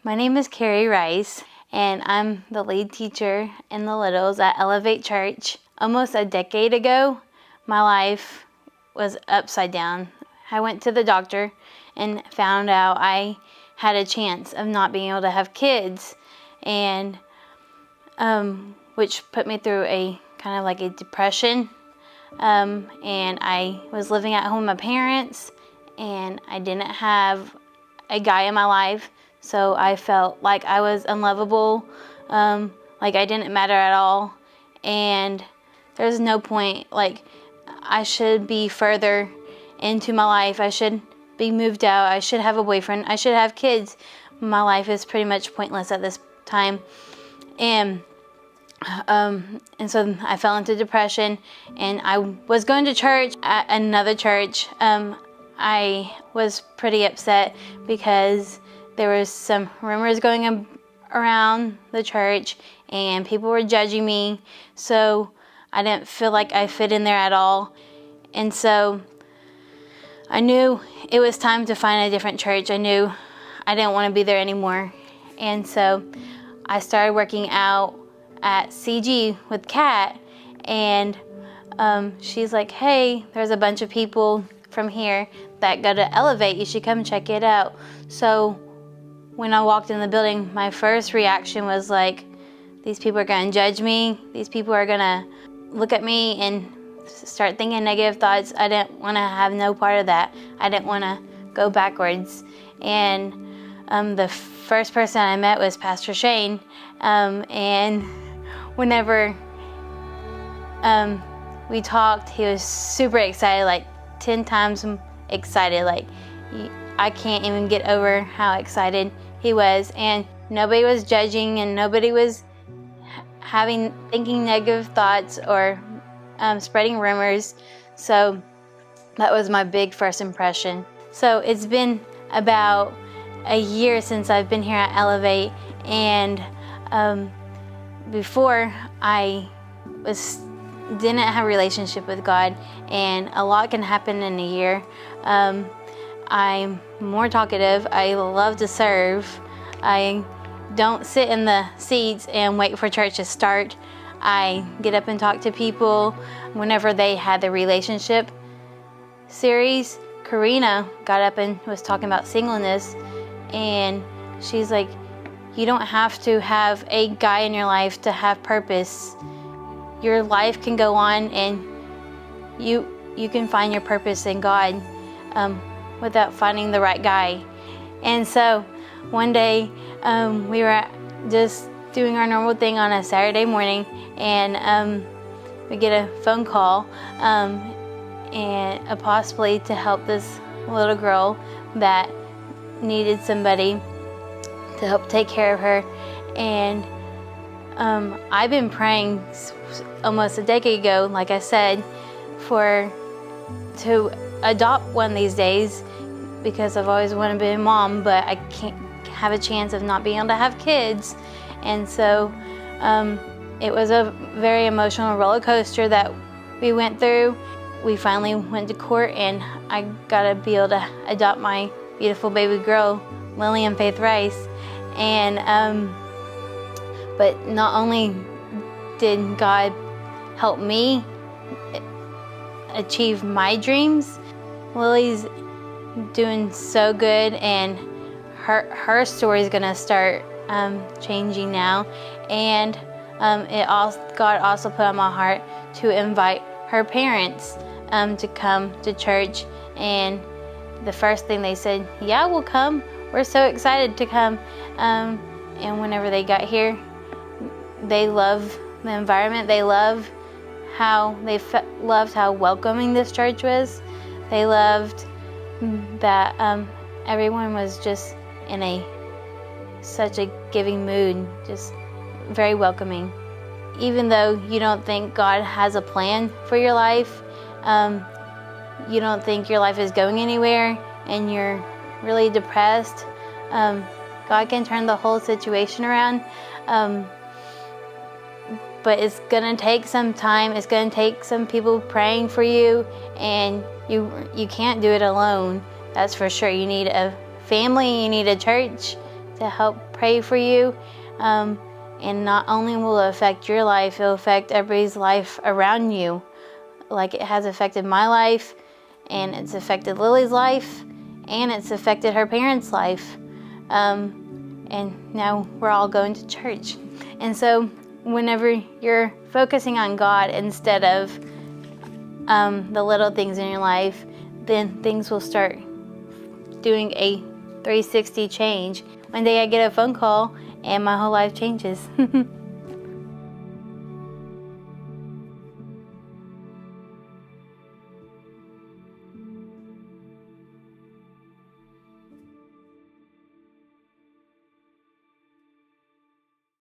My name is Carrie Rice, and I'm the lead teacher in the Littles at Elevate Church. Almost a decade ago, my life was upside down. I went to the doctor and found out I had a chance of not being able to have kids, and which put me through a kind of like a depression. And I was living at home with my parents, and I didn't have a guy in my life. So I felt like I was unlovable, like I didn't matter at all. And there's no point, like I should be further into my life. I should be moved out. I should have a boyfriend. I should have kids. My life is pretty much pointless at this time. And so I fell into depression, and I was going to church at another church. I was pretty upset because there was some rumors going around the church, and people were judging me, so I didn't feel like I fit in there at all. And so I knew it was time to find a different church. I knew I didn't want to be there anymore. And so I started working out at CG with Kat, and she's like, hey, there's a bunch of people from here that go to Elevate. You should come check it out. So when I walked in the building, my first reaction was like, these people are gonna judge me. These people are gonna look at me and start thinking negative thoughts. I didn't wanna have no part of that. I didn't wanna go backwards. And the first person I met was Pastor Shane. And whenever we talked, he was super excited, like 10 times excited. Like I can't even get over how excited he was, and nobody was judging, and nobody was thinking negative thoughts or spreading rumors. So that was my big first impression. So it's been about a year since I've been here at Elevate, and before I didn't have a relationship with God, and a lot can happen in a year. I'm more talkative. I love to serve. I don't sit in the seats and wait for church to start. I get up and talk to people. Whenever they had the relationship series, Karina got up and was talking about singleness, and she's like, you don't have to have a guy in your life to have purpose. Your life can go on, and you can find your purpose in God without finding the right guy. And so one day we were just doing our normal thing on a Saturday morning, and we get a phone call and possibly to help this little girl that needed somebody to help take care of her. And I've been praying almost a decade ago, like I said, to adopt one of these days, because I've always wanted to be a mom, but I can't have a chance of not being able to have kids. And so it was a very emotional roller coaster that we went through. We finally went to court, and I got to be able to adopt my beautiful baby girl, Lillian Faith Rice. And but not only did God help me achieve my dreams, Lily's doing so good, and her story is gonna start changing now. And God also put on my heart to invite her parents to come to church. And the first thing they said, yeah, we'll come. We're so excited to come. And whenever they got here, they loved the environment. They loved how welcoming this church was. They loved that everyone was just in such a giving mood, just very welcoming. Even though you don't think God has a plan for your life, you don't think your life is going anywhere, and you're really depressed, God can turn the whole situation around. But it's gonna take some time. It's gonna take some people praying for you, and you can't do it alone. That's for sure. You need a family. You need a church to help pray for you. And not only will it affect your life, it will affect everybody's life around you. Like it has affected my life, and it's affected Lily's life, and it's affected her parents' life. And now we're all going to church. And so whenever you're focusing on God instead of the little things in your life, then things will start doing a 360 change. One day I get a phone call and my whole life changes.